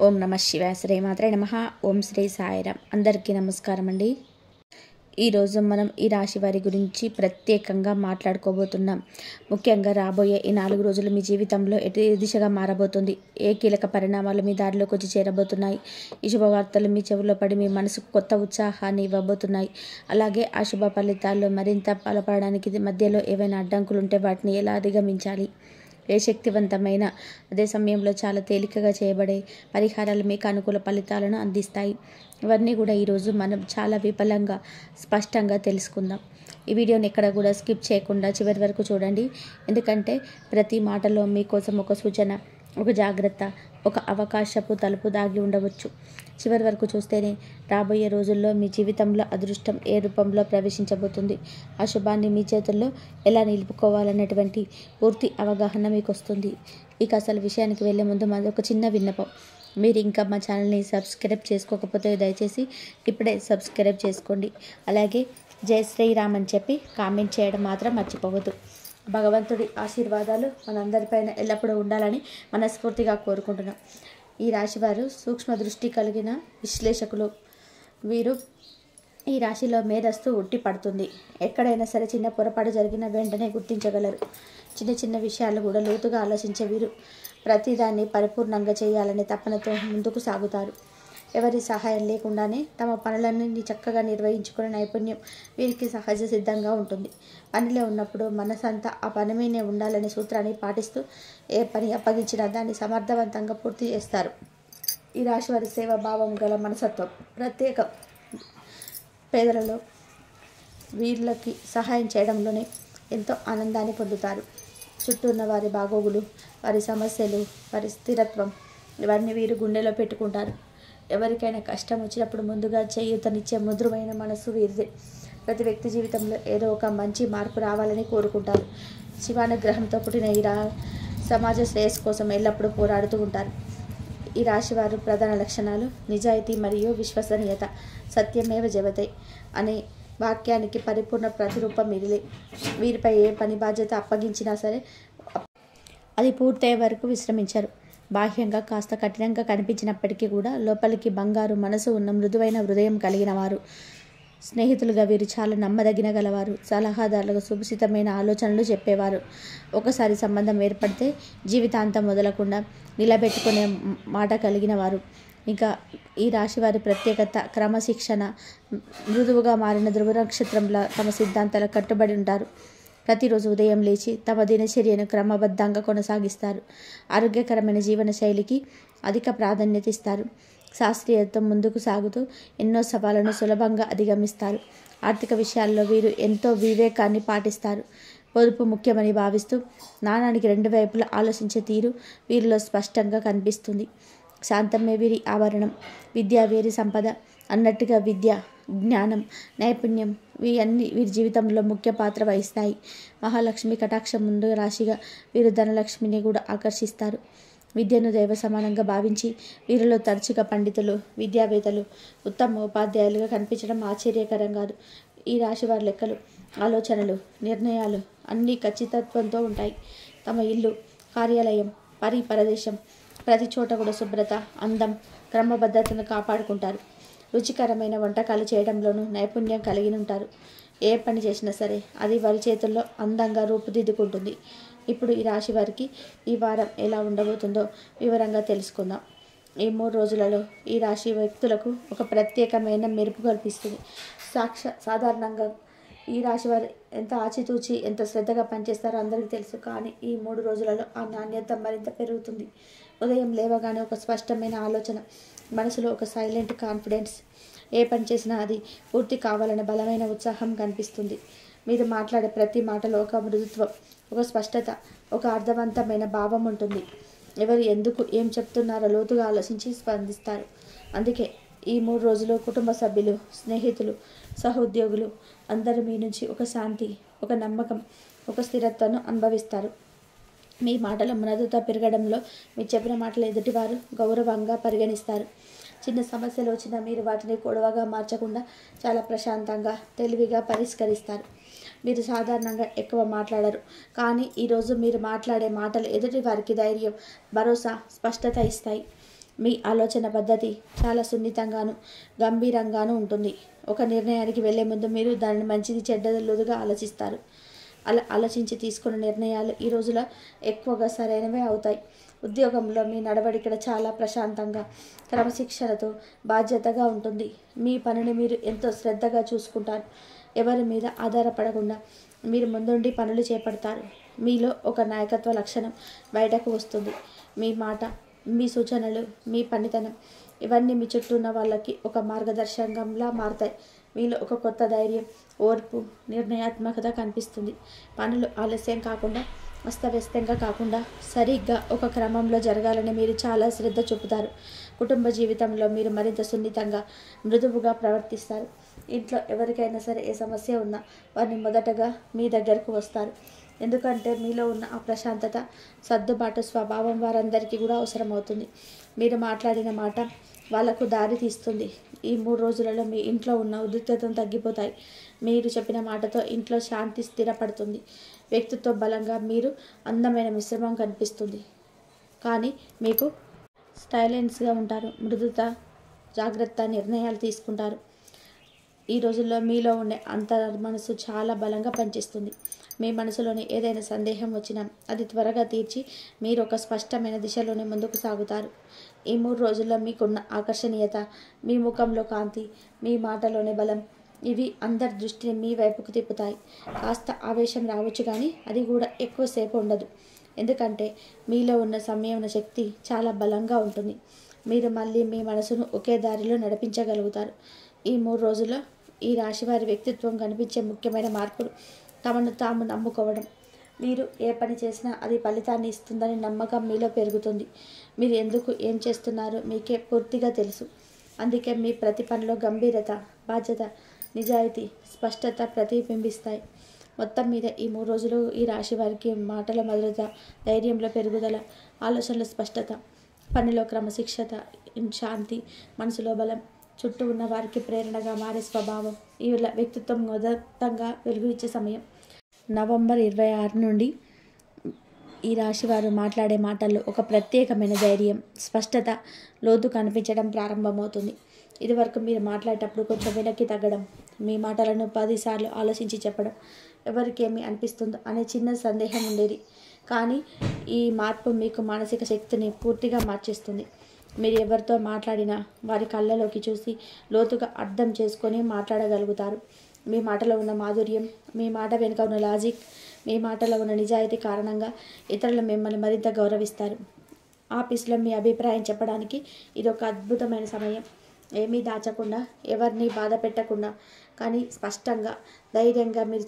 ఓం నమ శివాయ. శ్రీమాత్రే నమః. ఓం శ్రీ సాయిరాం. అందరికీ నమస్కారం అండి. ఈరోజు మనం ఈ రాశి వారి గురించి ప్రత్యేకంగా మాట్లాడుకోబోతున్నాం. ముఖ్యంగా రాబోయే ఈ 4 రోజులు మీ జీవితంలో ఎటు దిశగా మారబోతుంది, ఏ కీలక పరిణామాలు మీ దారిలోకి వచ్చి చేరబోతున్నాయి, ఈ శుభవార్తలు మీ చెవుల్లో పడి మీ మనసుకు కొత్త ఉత్సాహాన్ని ఇవ్వబోతున్నాయి. అలాగే ఆ శుభ ఫలితాల్లో మరింత బలపడడానికి మధ్యలో ఏవైనా అడ్డంకులు ఉంటే వాటిని ఎలా అధిగమించాలి, ఏ శక్తివంతమైన అదే సమయంలో చాలా తేలికగా చేయబడే పరిహారాలు మీకు అనుకూల ఫలితాలను అందిస్తాయి. ఇవన్నీ కూడా ఈరోజు మనం చాలా విపులంగా స్పష్టంగా తెలుసుకుందాం. ఈ వీడియోని ఎక్కడ కూడా స్కిప్ చేయకుండా చివరి వరకు చూడండి. ఎందుకంటే ప్రతి మాటలో మీకోసం ఒక సూచన, ఒక జాగ్రత్త, ఒక అవకాశపు తలుపు దాగి ఉండవచ్చు. చివరి వరకు చూస్తేనే రాబోయే రోజుల్లో మీ జీవితంలో అదృష్టం ఏ రూపంలో ప్రవేశించబోతుంది, ఆ శుభాన్ని మీ చేతుల్లో ఎలా నిలుపుకోవాలనేటువంటి పూర్తి అవగాహన మీకు వస్తుంది. ఇక అసలు విషయానికి వెళ్ళే ముందు మాది ఒక చిన్న విన్నపం. మీరు ఇంకా మా ఛానల్ని సబ్స్క్రైబ్ చేసుకోకపోతే దయచేసి ఇప్పుడే సబ్స్క్రైబ్ చేసుకోండి. అలాగే జై శ్రీరామ్ అని చెప్పి కామెంట్ చేయడం మాత్రం మర్చిపోవద్దు. భగవంతుడి ఆశీర్వాదాలు మనందరిపైన ఎల్లప్పుడూ ఉండాలని మనస్ఫూర్తిగా కోరుకుంటున్నాం. ఈ రాశివారు సూక్ష్మ దృష్టి కలిగిన విశ్లేషకులు. వీరు ఈ రాశిలో మేధస్సు ఉట్టి పడుతుంది. ఎక్కడైనా సరే చిన్న పొరపాటు జరిగిన వెంటనే గుర్తించగలరు. చిన్న చిన్న విషయాలు కూడా లోతుగా ఆలోచించే వీరు ప్రతిదాన్ని పరిపూర్ణంగా చేయాలనే తపనతో ముందుకు సాగుతారు. ఎవరి సహాయం లేకుండానే తమ పనులన్నీ చక్కగా నిర్వహించుకునే నైపుణ్యం వీరికి సహజ సిద్ధంగా ఉంటుంది. పనిలో ఉన్నప్పుడు మనసంతా ఆ పని మీదే ఉండాలనే సూత్రాన్ని పాటిస్తూ ఏ పని అప్పగించినా దాన్ని సమర్థవంతంగా పూర్తి చేస్తారు. ఈ రాశి వారి సేవాభావం గల మనసత్వం ప్రత్యేక. పేదలలో వీళ్ళకి సహాయం చేయడంలోనే ఎంతో ఆనందాన్ని పొందుతారు. చుట్టూ ఉన్న వారి బాగోగులు, వారి సమస్యలు, వారి స్థిరత్వం ఇవన్నీ వీరు గుండెలో పెట్టుకుంటారు. ఎవరికైనా కష్టం వచ్చినప్పుడు ముందుగా చేయూతనిచ్చే మధురమైన మనసు వీరిదే. ప్రతి వ్యక్తి జీవితంలో ఏదో ఒక మంచి మార్పు రావాలని కోరుకుంటారు. శివానుగ్రహంతో పుట్టిన ఈ సమాజ శ్రేయస్సు కోసం ఎల్లప్పుడూ పోరాడుతూ ఉంటారు. ఈ రాశివారు ప్రధాన లక్షణాలు నిజాయితీ మరియు విశ్వసనీయత. సత్యమేవ జయతే అనే వాక్యానికి పరిపూర్ణ ప్రతిరూపం వీరిలే. వీరిపై ఏ పని బాధ్యత అప్పగించినా సరే అది పూర్తయ్యే వరకు విశ్రమించారు. బాహ్యంగా కాస్త కఠినంగా కనిపించినప్పటికీ కూడా లోపలికి బంగారు మనసు ఉన్న మృదువైన హృదయం కలిగిన వారు. స్నేహితులుగా వీరు చాలా నమ్మదగిన గలవారు. సలహాదారులుగా సుభసితమైన ఆలోచనలు చెప్పేవారు. ఒకసారి సంబంధం ఏర్పడితే జీవితాంతం మొదలకుండా నిలబెట్టుకునే మాట కలిగిన వారు. ఇంకా ఈ రాశి వారి ప్రత్యేకత క్రమశిక్షణ. మృదువుగా మారిన ధ్రువ నక్షత్రంలో తమ సిద్ధాంతాలకు కట్టుబడి ఉంటారు. ప్రతిరోజు ఉదయం లేచి తమ దినచర్యను క్రమబద్ధంగా కొనసాగిస్తారు. ఆరోగ్యకరమైన జీవన శైలికి అధిక ప్రాధాన్యత ఇస్తారు. శాస్త్రీయతతో ముందుకు సాగుతూ ఎన్నో సవాళ్లను సులభంగా అధిగమిస్తారు. ఆర్థిక విషయాల్లో వీరు ఎంతో వివేకాన్ని పాటిస్తారు. పొదుపు ముఖ్యమని భావిస్తూ నాణానికి 2 వైపులా ఆలోచించే తీరు వీరిలో స్పష్టంగా కనిపిస్తుంది. శాంతమే వీరి ఆభరణం. విద్య వీరి సంపద అన్నట్టుగా విద్య, జ్ఞానం, నైపుణ్యం వీరి జీవితంలో ముఖ్య పాత్ర వహిస్తాయి. మహాలక్ష్మి కటాక్షం ముందు రాశిగా వీరు ధనలక్ష్మిని కూడా ఆకర్షిస్తారు. విద్యను దైవ సమానంగా భావించి వీరిలో తరచుగా పండితులు, విద్యావేత్తలు, ఉత్తమ ఉపాధ్యాయులుగా కనిపించడం ఆశ్చర్యకరం కాదు. ఈ రాశి వారి లెక్కలు, ఆలోచనలు, నిర్ణయాలు అన్నీ ఖచ్చితత్వంతో ఉంటాయి. తమ ఇల్లు, కార్యాలయం, ప్రదేశం ప్రతి చోట కూడా శుభ్రత, అందం, క్రమబద్ధతను కాపాడుకుంటారు. రుచికరమైన వంటకాలు చేయడంలోనూ నైపుణ్యం కలిగి ఉంటారు. ఏ పని చేసినా సరే అది వారి చేతుల్లో అందంగా రూపుదిద్దుకుంటుంది. ఇప్పుడు ఈ రాశి వారికి ఈ వారం ఎలా ఉండబోతుందో వివరంగా తెలుసుకుందాం. ఈ 3 రోజులలో ఈ రాశి వ్యక్తులకు ఒక ప్రత్యేకమైన మెరుపు కల్పిస్తుంది. సాధారణంగా ఈ రాశి వారు ఎంత ఆచితూచి ఎంత శ్రద్ధగా పనిచేస్తారో అందరికీ తెలుసు. కానీ ఈ 3 రోజులలో ఆ నాణ్యత మరింత పెరుగుతుంది. ఉదయం లేవగానే ఒక స్పష్టమైన ఆలోచన, మనసులో ఒక సైలెంట్ కాన్ఫిడెన్స్. ఏ పని చేసినా అది పూర్తి కావాలనే బలమైన ఉత్సాహం కనిపిస్తుంది. మీరు మాట్లాడే ప్రతి మాటలో ఒక మృదుత్వం, ఒక స్పష్టత, ఒక అర్థవంతమైన భావం ఉంటుంది. ఎవరు ఎందుకు ఏం చెప్తున్నారో లోతుగా ఆలోచించి స్పందిస్తారు. అందుకే ఈ 3 రోజులు కుటుంబ సభ్యులు, స్నేహితులు, సహోద్యోగులు అందరూ మీ నుంచి ఒక శాంతి, ఒక నమ్మకం, ఒక స్థిరత్వాన్ని అనుభవిస్తారు. మీ మాటల మృదుత పెరగడంలో మీరు చెప్పిన మాటలు ఎదుటివారు గౌరవంగా పరిగణిస్తారు. చిన్న సమస్యలు వచ్చినా మీరు వాటిని గొడవగా మార్చకుండా చాలా ప్రశాంతంగా, తెలివిగా పరిష్కరిస్తారు. మీరు సాధారణంగా ఎక్కువ మాట్లాడరు, కానీ ఈరోజు మీరు మాట్లాడే మాటలు ఎదుటి వారికి ధైర్యం, భరోసా, స్పష్టత ఇస్తాయి. మీ ఆలోచన పద్ధతి చాలా సున్నితంగాను గంభీరంగాను ఉంటుంది. ఒక నిర్ణయానికి వెళ్లే ముందు మీరు దానిని మంచిది చెడ్డలుగా ఆలోచిస్తారు. అలా ఆలోచించి తీసుకున్న నిర్ణయాలు ఈ రోజులో ఎక్కువగా సరైనవే అవుతాయి. ఉద్యోగంలో మీ నడవడికడ చాలా ప్రశాంతంగా, క్రమశిక్షణతో, బాధ్యతగా ఉంటుంది. మీ పనిని మీరు ఎంతో శ్రద్ధగా చూసుకుంటారు. ఎవరి మీద ఆధారపడకుండా మీరు ముందుండి పనులు చేపడతారు. మీలో ఒక నాయకత్వ లక్షణం బయటకు వస్తుంది. మీ మాట, మీ సూచనలు, మీ పనితనం ఇవన్నీ మీ చుట్టూ ఉన్న వాళ్ళకి ఒక మార్గదర్శకంలా మారతాయి. మీలో ఒక కొత్త ధైర్యం, ఓర్పు, నిర్ణయాత్మకత కనిపిస్తుంది. పనులు ఆలస్యం కాకుండా, అస్తవ్యస్తంగా కాకుండా సరిగ్గా ఒక క్రమంలో జరగాలని మీరు చాలా శ్రద్ధ చూపుతారు. కుటుంబ జీవితంలో మీరు మరింత సున్నితంగా, మృదువుగా ప్రవర్తిస్తారు. ఇంట్లో ఎవరికైనా సరే ఏ సమస్య ఉన్నా వారిని మొదటగా మీ దగ్గరకు వస్తారు. ఎందుకంటే మీలో ఉన్న ఆ ప్రశాంతత, సర్దుబాటు స్వభావం వారందరికీ కూడా అవసరమవుతుంది. మీరు మాట్లాడిన మాట వాళ్లకు దారి తీస్తుంది. ఈ 3 రోజులలో మీ ఇంట్లో ఉన్న ఉద్రిక్తతను తగ్గిపోతాయి. మీరు చెప్పిన మాటతో ఇంట్లో శాంతి స్థిరపడుతుంది. వ్యక్తిత్వ బలంగా మీరు అందమైన మిశ్రమం కనిపిస్తుంది. కానీ మీకు స్టైలెన్స్గా ఉంటారు. మృదుత, జాగ్రత్త నిర్ణయాలు తీసుకుంటారు. ఈ రోజుల్లో మీలో ఉండే మనసు చాలా బలంగా పనిచేస్తుంది. మీ మనసులోని ఏదైనా సందేహం వచ్చినా అది త్వరగా తీర్చి మీరు ఒక స్పష్టమైన దిశలోనే ముందుకు సాగుతారు. ఈ 3 రోజుల్లో మీకున్న ఆకర్షణీయత, మీ ముఖంలో కాంతి, మీ మాటలోని బలం ఇవి అందరి దృష్టిని మీ వైపుకు తిప్పుతాయి. కాస్త ఆవేశం రావచ్చు కానీ అది కూడా ఎక్కువసేపు ఉండదు. ఎందుకంటే మీలో ఉన్న సంయమన శక్తి చాలా బలంగా ఉంటుంది. మీరు మళ్ళీ మీ మనసును ఒకే దారిలో నడిపించగలుగుతారు. ఈ 3 రోజుల్లో ఈ రాశివారి వ్యక్తిత్వం కనిపించే ముఖ్యమైన మార్పులు తమను తాము నమ్ముకోవడం. మీరు ఏ పని చేసినా అది ఫలితాన్ని ఇస్తుందని నమ్మకం మీలో పెరుగుతుంది. మీరు ఎందుకు ఏం చేస్తున్నారో మీకే పూర్తిగా తెలుసు. అందుకే మీ ప్రతి పనిలో గంభీరత, బాధ్యత, నిజాయితీ, స్పష్టత ప్రతిబింబిస్తాయి. మొత్తం మీద ఈ 3 రోజులు ఈ రాశి వారికి మాటల మధురత, ధైర్యంలో పెరుగుదల, ఆలోచనల స్పష్టత, పనిలో క్రమశిక్షత, శాంతి, మనసులో బలం, చుట్టూ ఉన్న వారికి ప్రేరణగా మారే స్వభావం ఈ వ్యక్తిత్వం మొదటంగా వెలుగు ఇచ్చే సమయం. నవంబర్ 26 నుండి ఈ రాశివారు మాట్లాడే మాటల్లో ఒక ప్రత్యేకమైన ధైర్యం, స్పష్టత, లోతు కనిపించడం ప్రారంభమవుతుంది. ఇదివరకు మీరు మాట్లాడేటప్పుడు కొంచెం వెనక్కి తగ్గడం, మీ మాటలను 10 సార్లు ఆలోచించి చెప్పడం, ఎవరికేమి అనిపిస్తుందో అనే చిన్న సందేహం ఉండేది. కానీ ఈ మార్పు మీకు మానసిక శక్తిని పూర్తిగా మార్చేస్తుంది. మీరు ఎవరితో మాట్లాడినా వారి కళ్ళలోకి చూసి లోతుగా అర్థం చేసుకొని మాట్లాడగలుగుతారు. మీ మాటలో ఉన్న మాధుర్యం, మీ మాట వెనుక ఉన్న లాజిక్, మీ మాటలో ఉన్న నిజాయితీ కారణంగా ఇతరులు మిమ్మల్ని మరింత గౌరవిస్తారు. ఆఫీస్లో మీ అభిప్రాయం చెప్పడానికి ఇది ఒక అద్భుతమైన సమయం. ఏమీ దాచకుండా, ఎవరిని బాధ పెట్టకుండా, కానీ స్పష్టంగా, ధైర్యంగా మీరు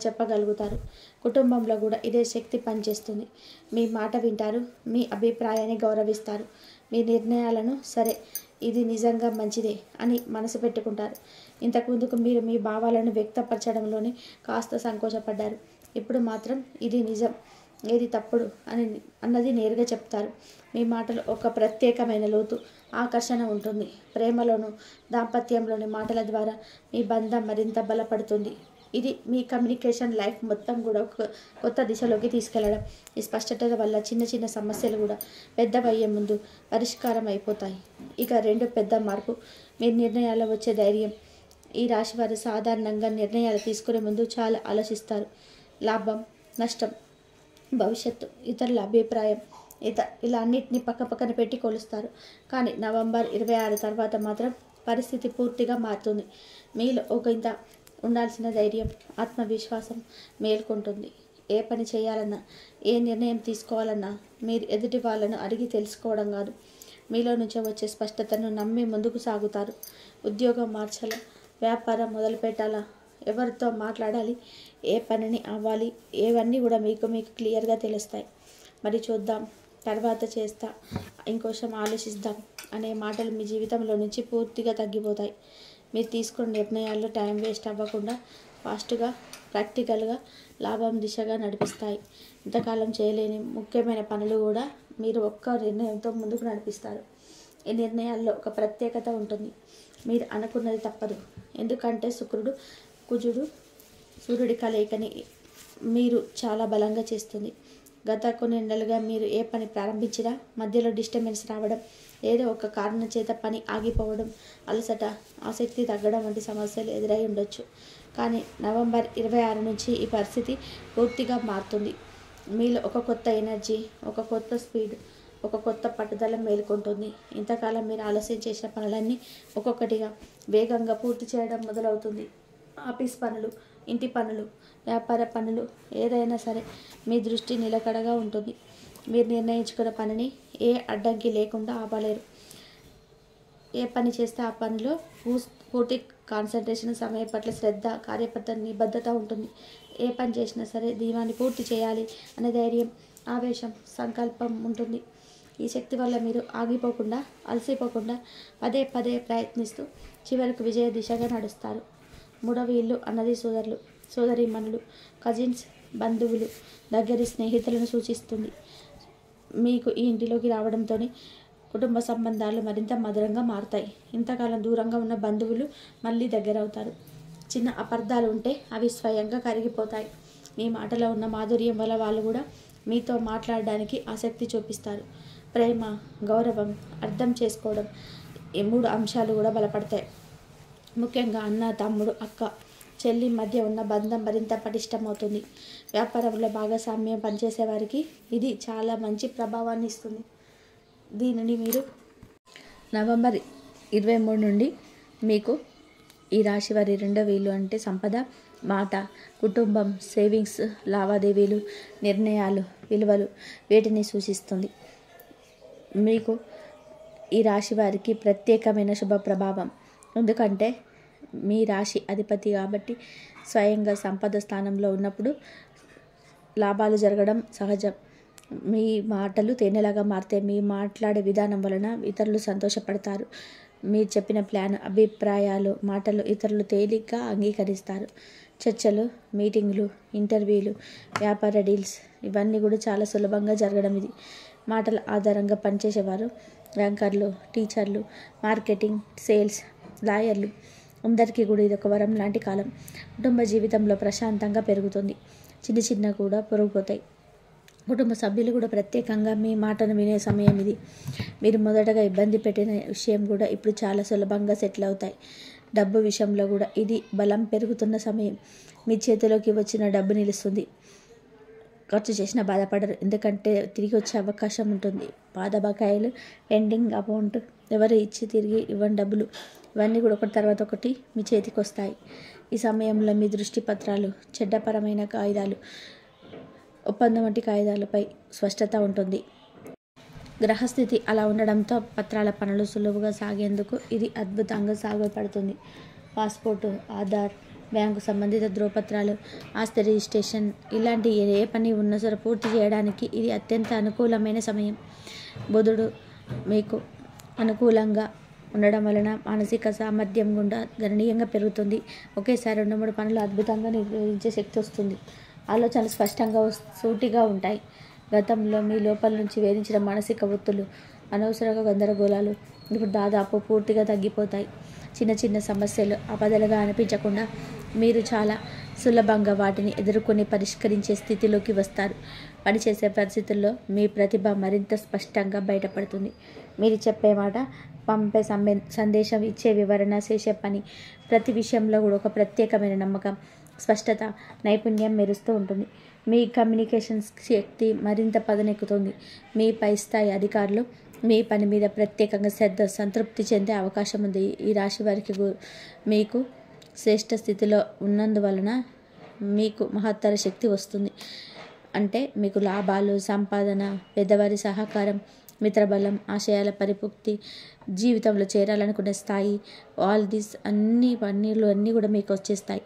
చెప్పగలుగుతారు. కుటుంబంలో కూడా ఇదే శక్తి పనిచేస్తుంది. మీ మాట వింటారు, మీ అభిప్రాయాన్ని గౌరవిస్తారు, మీ నిర్ణయాలను సరే ఇది నిజంగా మంచిదే అని మనసు పెట్టుకుంటారు. ఇంతకుముందుకు మీరు మీ భావాలను వ్యక్తపరచడంలోనే కాస్త సంకోచపడ్డారు. ఇప్పుడు మాత్రం ఇది నిజం, ఏది తప్పుడు అన్నది నేరుగా చెప్తారు. మీ మాటలో ఒక ప్రత్యేకమైన లోతు, ఆకర్షణ ఉంటుంది. ప్రేమలోను, దాంపత్యంలోని మాటల ద్వారా మీ బంధం మరింత బలపడుతుంది. ఇది మీ కమ్యూనికేషన్ లైఫ్ మొత్తం కూడా ఒక కొత్త దిశలోకి తీసుకెళ్లడం. ఈ స్పష్టత వల్ల చిన్న చిన్న సమస్యలు కూడా పెద్దవయ్యే ముందు పరిష్కారం అయిపోతాయి. ఇక 2 పెద్ద మార్పు, మీ నిర్ణయాల్లో వచ్చే ధైర్యం. ఈ రాశి వారు సాధారణంగా నిర్ణయాలు తీసుకునే ముందు చాలా ఆలోచిస్తారు. లాభం, నష్టం, భవిష్యత్తు, ఇతరుల అభిప్రాయం, ఇలా అన్నిటినీ పక్కపక్కన పెట్టి కొలుస్తారు. కానీ నవంబర్ 26 తర్వాత మాత్రం పరిస్థితి పూర్తిగా మారుతుంది. మీలో ఒక ఇంత ఉండాల్సిన ధైర్యం, ఆత్మవిశ్వాసం మేల్కొంటుంది. ఏ పని చేయాలన్నా, ఏ నిర్ణయం తీసుకోవాలన్నా మీరు ఎదుటి వాళ్ళను అడిగి తెలుసుకోవడం కాదు, మీలో నుంచే వచ్చే స్పష్టతను నమ్మి ముందుకు సాగుతారు. ఉద్యోగం మార్చాలా, వ్యాపారం మొదలుపెట్టాలా, ఎవరితో మాట్లాడాలి, ఏ పనిని అవ్వాలి, ఏవన్నీ కూడా మీకు క్లియర్గా తెలుస్తాయి. మరి చూద్దాం, తర్వాత చేస్తా, ఇంకోసం ఆలోచిద్దాం అనే మాటలు మీ జీవితంలో నుంచి పూర్తిగా తగ్గిపోతాయి. మీరు తీసుకున్న నిర్ణయాల్లో టైం వేస్ట్ అవ్వకుండా ఫాస్ట్గా, ప్రాక్టికల్గా లాభం దిశగా నడిపిస్తాయి. ఇంతకాలం చేయలేని ముఖ్యమైన పనులు కూడా మీరు ఒక్క నిర్ణయంతో ముందుకు నడిపిస్తారు. ఈ నిర్ణయాల్లో ఒక ప్రత్యేకత ఉంటుంది. మీరు అనుకున్నది తప్పదు. ఎందుకంటే శుక్రుడు, కుజుడు, సూర్యుడి కలయికని మీరు చాలా బలంగా చేస్తుంది. గత కొన్ని నెలలుగా మీరు ఏ పని ప్రారంభించినా మధ్యలో డిస్టర్బెన్స్ రావడం, ఏదో ఒక కారణం చేత పని ఆగిపోవడం, అలసట, ఆసక్తి తగ్గడం వంటి సమస్యలు ఎదురై ఉండొచ్చు. కానీ నవంబర్ 26 నుంచి ఈ పరిస్థితి పూర్తిగా మారుతుంది. మీలో ఒక కొత్త ఎనర్జీ, ఒక కొత్త స్పీడ్, ఒక కొత్త పట్టుదల మేలుకుంటుంది. ఇంతకాలం మీరు ఆలస్యం చేసిన పనులన్నీ ఒక్కొక్కటిగా వేగంగా పూర్తి చేయడం మొదలవుతుంది. ఆఫీస్ పనులు, ఇంటి పనులు, వ్యాపార పనులు, ఏదైనా సరే మీ దృష్టి నిలకడగా ఉంటుంది. మీరు నిర్ణయించుకున్న పనిని ఏ అడ్డంకి లేకుండా ఆపలేరు. ఏ పని చేస్తే ఆ పనిలో పూర్తి కాన్సన్ట్రేషన్, సమయం పట్ల శ్రద్ధ, కార్యపద్ధతి, నిబద్ధత ఉంటుంది. ఏ పని చేసినా సరే దీవాన్ని పూర్తి చేయాలి అనే ధైర్యం, ఆవేశం, సంకల్పం ఉంటుంది. ఈ శక్తి వల్ల మీరు ఆగిపోకుండా, అలసిపోకుండా పదే పదే ప్రయత్నిస్తూ చివరకు విజయ దిశగా నడుస్తారు. మూడవ ఇల్లు అన్నది సోదరులు, సోదరీమణులు, కజిన్స్, బంధువులు, దగ్గరి స్నేహితులను సూచిస్తుంది. మీకు ఈ ఇంటిలోకి రావడంతో కుటుంబ సంబంధాలు మరింత మధురంగా మారుతాయి. ఇంతకాలం దూరంగా ఉన్న బంధువులు మళ్ళీ దగ్గరవుతారు. చిన్న అపార్థాలు ఉంటే అవి స్వయంగా కరిగిపోతాయి. మీ మాటలో ఉన్న మాధుర్యం వల్ల వాళ్ళు కూడా మీతో మాట్లాడడానికి ఆసక్తి చూపిస్తారు. ప్రేమ, గౌరవం, అర్థం చేసుకోవడం, ఈ 3 అంశాలు కూడా బలపడతాయి. ముఖ్యంగా అన్న, తమ్ముడు, అక్క, చెల్లి మధ్య ఉన్న బంధం మరింత పటిష్టమవుతుంది. వ్యాపారంలో భాగస్వామ్యం పనిచేసే వారికి ఇది చాలా మంచి ప్రభావాన్ని ఇస్తుంది. దీనిని మీరు నవంబర్ 23 నుండి మీకు ఈ రాశి వారి 2వ ఇల్లు అంటే సంపద, మాట, కుటుంబం, సేవింగ్స్, లావాదేవీలు, నిర్ణయాలు, విలువలు, వీటిని సూచిస్తుంది. మీకు ఈ రాశి వారికి ప్రత్యేకమైన శుభ ప్రభావం. ఎందుకంటే మీ రాశి అధిపతి కాబట్టి స్వయంగా సంపద స్థానంలో ఉన్నప్పుడు లాభాలు జరగడం సహజం. మీ మాటలు తేనెలాగా మారితే మీ మాట్లాడే విధానం వలన ఇతరులు సంతోషపడతారు. మీరు చెప్పిన ప్లాన్, అభిప్రాయాలు, మాటలు ఇతరులు తేలిగ్గా అంగీకరిస్తారు. చర్చలు, మీటింగ్లు, ఇంటర్వ్యూలు, వ్యాపార డీల్స్ ఇవన్నీ కూడా చాలా సులభంగా జరగడం. ఇది మాటల ఆధారంగా పనిచేసేవారు, బ్యాంకర్లు, టీచర్లు, మార్కెటింగ్, సేల్స్, లాయర్లు అందరికీ కూడా ఇది ఒక వరం లాంటి కాలం. కుటుంబ జీవితంలో ప్రశాంతంగా పెరుగుతుంది. చిన్న చిన్న కూడా పొరుగుపోతాయి. కుటుంబ సభ్యులు కూడా ప్రత్యేకంగా మీ మాటను వినే సమయం ఇది. మీరు మొదటగా ఇబ్బంది పెట్టిన విషయం కూడా ఇప్పుడు చాలా సులభంగా సెటిల్ అవుతాయి. డబ్బు విషయంలో కూడా ఇది బలం పెరుగుతున్న సమయం. మీ చేతిలోకి వచ్చిన డబ్బు నిలుస్తుంది. ఖర్చు చేసిన బాధపడరు, ఎందుకంటే తిరిగి వచ్చే అవకాశం ఉంటుంది. పాత బకాయిలు, పెండింగ్ అమౌంట్, ఎవరు ఇచ్చి తిరిగి ఇవ్వని డబ్బులు ఇవన్నీ కూడా ఒకటి తర్వాత ఒకటి మీ చేతికి వస్తాయి. ఈ సమయంలో మీ దృష్టి పత్రాలు, చెడ్డపరమైన కాగితాలు, ఒప్పందం వంటి కాగితాలపై స్పష్టత ఉంటుంది. గ్రహస్థితి అలా ఉండడంతో పత్రాల పనులు సులువుగా సాగేందుకు ఇది అద్భుతంగా సాగుపడుతుంది. పాస్పోర్టు, ఆధార్, బ్యాంకు సంబంధిత ధ్రువపత్రాలు, ఆస్తి రిజిస్ట్రేషన్ ఇలాంటి ఏ పని ఉన్నా సరే పూర్తి చేయడానికి ఇది అత్యంత అనుకూలమైన సమయం. బుధుడు మీకు అనుకూలంగా ఉండడం వలన మానసిక సామర్థ్యం కూడా గణనీయంగా పెరుగుతుంది. ఒకేసారి 2-3 పనులు అద్భుతంగా నిర్వహించే శక్తి వస్తుంది. ఆలోచనలు స్పష్టంగా సూటిగా ఉంటాయి. గతంలో మీ లోపల నుంచి వేధించిన మానసిక ఒత్తులు, అనవసరంగా గందరగోళాలు ఇప్పుడు దాదాపు పూర్తిగా తగ్గిపోతాయి. చిన్న చిన్న సమస్యలు ఆపదలుగా అనిపించకుండా మీరు చాలా సులభంగా వాటిని ఎదుర్కొని పరిష్కరించే స్థితిలోకి వస్తారు. పనిచేసే పరిస్థితుల్లో మీ ప్రతిభ మరింత స్పష్టంగా బయటపడుతుంది. మీరు చెప్పే మాట, పంపే సందేశం, ఇచ్చే వివరణ, చేసే పని ప్రతి విషయంలో కూడా ఒక ప్రత్యేకమైన నమ్మకం, స్పష్టత, నైపుణ్యం మెరుస్తూ ఉంటుంది. మీ కమ్యూనికేషన్ శక్తి మరింత పదునెక్కుతుంది. మీ పై స్థాయి అధికారులు మీ పని మీద ప్రత్యేకంగా సంతృప్తి చెందే అవకాశం ఉంది. ఈ రాశి వారికి మీకు శ్రేష్ఠ స్థితిలో ఉన్నందువలన మీకు మహత్తర శక్తి వస్తుంది. అంటే మీకు లాభాలు, సంపాదన, పెద్దవారి సహకారం, మిత్రబలం, ఆశయాల పరిపుక్తి, జీవితంలో చేరాలనుకునే స్థాయి, ఆల్ దిస్ అన్ని పనులు అన్నీ కూడా మీకు వచ్చేస్తాయి.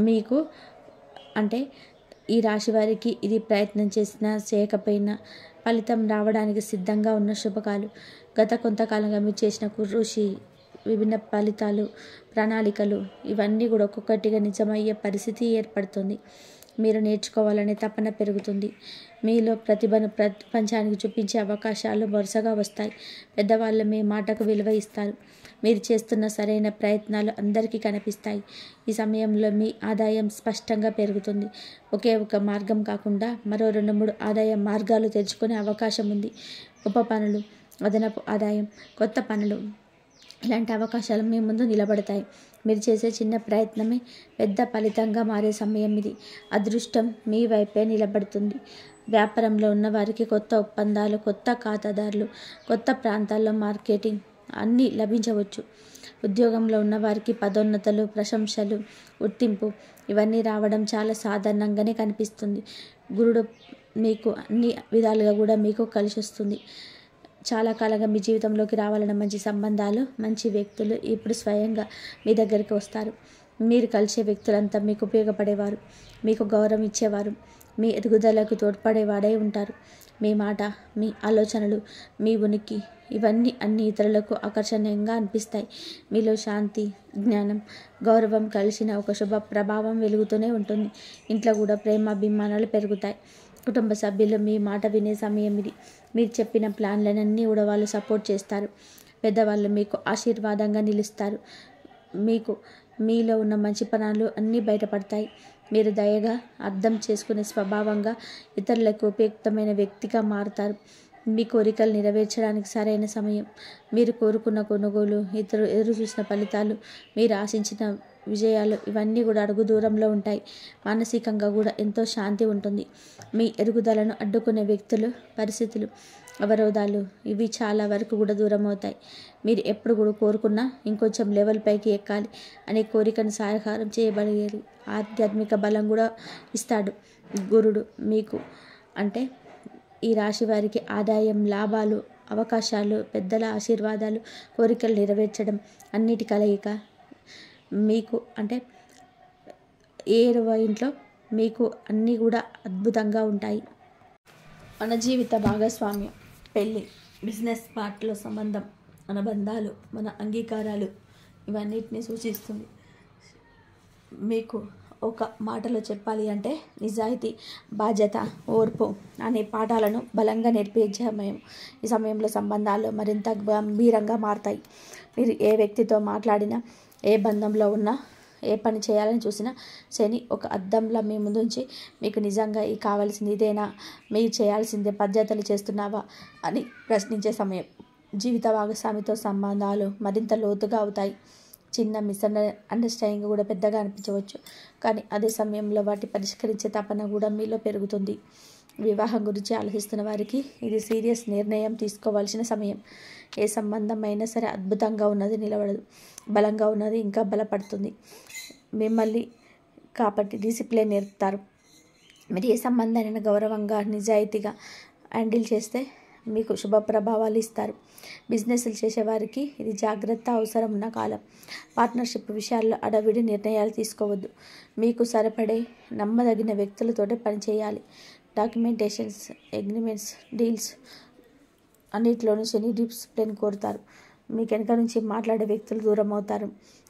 మీకు అంటే ఈ రాశి వారికి ఇది ప్రయత్నం చేసినా చేయకపోయినా ఫలితం రావడానికి సిద్ధంగా ఉన్న శుభకాలు. గత కొంతకాలంగా మీరు చేసిన కృషి, విభిన్న ఫలితాలు, ప్రణాళికలు ఇవన్నీ కూడా ఒక్కొక్కటిగా నిజమయ్యే పరిస్థితి ఏర్పడుతుంది. మీరు నేర్చుకోవాలనే తపన పెరుగుతుంది. మీలో ప్రతిభను ప్రపంచానికి చూపించే అవకాశాలు వరుసగా వస్తాయి. పెద్దవాళ్ళు మీ మాటకు విలువ ఇస్తారు. మీరు చేస్తున్న సరైన ప్రయత్నాలు అందరికీ కనిపిస్తాయి. ఈ సమయంలో మీ ఆదాయం స్పష్టంగా పెరుగుతుంది. ఒకే ఒక మార్గం కాకుండా మరో 2-3 ఆదాయ మార్గాలు తెరుచుకునే అవకాశం ఉంది. ఉప పనులు, అదనపు ఆదాయం, కొత్త పనులు ఇలాంటి అవకాశాలు మీ ముందు నిలబడతాయి. మీరు చేసే చిన్న ప్రయత్నమే పెద్ద ఫలితంగా మారే సమయం ఇది. అదృష్టం మీ వైపే నిలబడుతుంది. వ్యాపారంలో ఉన్న వారికి కొత్త ఒప్పందాలు, కొత్త ఖాతాదారులు, కొత్త ప్రాంతాల్లో మార్కెటింగ్ అన్నీ లభించవచ్చు. ఉద్యోగంలో ఉన్న వారికి పదోన్నతులు, ప్రశంసలు, గుర్తింపు ఇవన్నీ రావడం చాలా సాధారణంగానే కనిపిస్తుంది. గురుడు మీకు అన్ని విధాలుగా కూడా మీకు కలిసి వస్తుంది. చాలా కాలంగా మీ జీవితంలోకి రావాలన్న మంచి సంబంధాలు, మంచి వ్యక్తులు ఇప్పుడు స్వయంగా మీ దగ్గరికి వస్తారు. మీరు కలిసే వ్యక్తులంతా మీకు ఉపయోగపడేవారు, మీకు గౌరవం ఇచ్చేవారు, మీ ఎదుగుదలకు తోడ్పడేవాడై ఉంటారు. మీ మాట, మీ ఆలోచనలు, మీ ఉనికి ఇవన్నీ అన్ని ఇతరులకు ఆకర్షణీయంగా అనిపిస్తాయి. మీలో శాంతి, జ్ఞానం, గౌరవం కలిసిన ఒక శుభ ప్రభావం వెలుగుతూనే ఉంటుంది. ఇంట్లో కూడా ప్రేమాభిమానాలు పెరుగుతాయి. కుటుంబ సభ్యులు మీ మాట వినే సమయం ఇది. మీరు చెప్పిన ప్లాన్లనన్నీ కూడా వాళ్ళు సపోర్ట్ చేస్తారు. పెద్దవాళ్ళు మీకు ఆశీర్వాదంగా నిలుస్తారు. మీలో ఉన్న మంచితనాలు అన్నీ బయటపడతాయి. మీరు దయగా, అర్థం చేసుకునే స్వభావంగా, ఇతరులకు ఉపయుక్తమైన వ్యక్తిగా మారుతారు. మీ కోరికలు నెరవేర్చడానికి సరైన సమయం. మీరు కోరుకున్న కొనుగోలు, ఎదురు చూసిన ఫలితాలు, మీరు ఆశించిన విజయాలు ఇవన్నీ కూడా అడుగు దూరంలో ఉంటాయి. మానసికంగా కూడా ఎంతో శాంతి ఉంటుంది. మీ ఎదుగుదలను అడ్డుకునే వ్యక్తులు, పరిస్థితులు, అవరోధాలు ఇవి చాలా వరకు కూడా దూరం అవుతాయి. మీరు ఎప్పుడు కూడా కోరుకున్నా ఇంకొంచెం లెవెల్ పైకి ఎక్కాలి అనే కోరికను సాకారం చేయబడేది. ఆధ్యాత్మిక బలం కూడా ఇస్తాడు గురుడు మీకు. అంటే ఈ రాశి వారికి ఆదాయం, లాభాలు, అవకాశాలు, పెద్దల ఆశీర్వాదాలు, కోరికలు నెరవేర్చడం అన్నిటి కలయిక మీకు. అంటే 7వ ఇంట్లో మీకు అన్నీ కూడా అద్భుతంగా ఉంటాయి. మన జీవిత భాగస్వామ్యం, పెళ్ళి, బిజినెస్ పార్ట్ల సంబంధం, మన బంధాలు, మన అంగీకారాలు ఇవన్నిటిని సూచిస్తుంది. మీకు ఒక మాటలో చెప్పాలి అంటే నిజాయితీ, బాధ్యత, ఓర్పు అనే పాఠాలను బలంగా నేర్పే సమయం. ఈ సమయంలో సంబంధాలు మరింత గంభీరంగా మారతాయి. మీరు ఏ వ్యక్తితో మాట్లాడినా, ఏ బంధంలో ఉన్నా, ఏ పని చేయాలని చూసినా శని ఒక అద్దంలా మీ ముందుంచి మీకు నిజంగా ఈ కావాల్సింది ఇదేనా, మీరు చేయాల్సిందే, బాధ్యతలు చేస్తున్నావా అని ప్రశ్నించే సమయం. జీవిత భాగస్వామితో సంబంధాలు మరింత లోతుగా అవుతాయి. చిన్న అండర్స్టాండింగ్ కూడా పెద్దగా అనిపించవచ్చు, కానీ అదే సమయంలో వాటి పరిష్కరించే తపన కూడా మీలో పెరుగుతుంది. వివాహం గురించి ఆలోచిస్తున్న వారికి ఇది సీరియస్ నిర్ణయం తీసుకోవాల్సిన సమయం. ఏ సంబంధం అయినా సరే అద్భుతంగా ఉన్నది నిలబడదు, బలంగా ఉన్నది ఇంకా బలపడుతుంది. మిమ్మల్ని కాబట్టి డిసిప్లిన్ నేర్పుతారు. మీరు ఏ సంబంధాన్ని గౌరవంగా, నిజాయితీగా హ్యాండిల్ చేస్తే మీకు శుభ ప్రభావాలు ఇస్తారు. బిజినెస్లు చేసేవారికి ఇది జాగ్రత్త అవసరం ఉన్న కాలం. పార్ట్నర్షిప్ విషయాల్లో అడవిడి నిర్ణయాలు తీసుకోవద్దు. మీకు సరిపడే నమ్మదగిన వ్యక్తులతోటే పనిచేయాలి. డాక్యుమెంటేషన్స్, అగ్రిమెంట్స్, డీల్స్ అన్నిటిలోనూ శని డిసిప్లిన్ కోరుతారు. మీకు వెనక నుంచి మాట్లాడే వ్యక్తులు దూరం అవుతారు.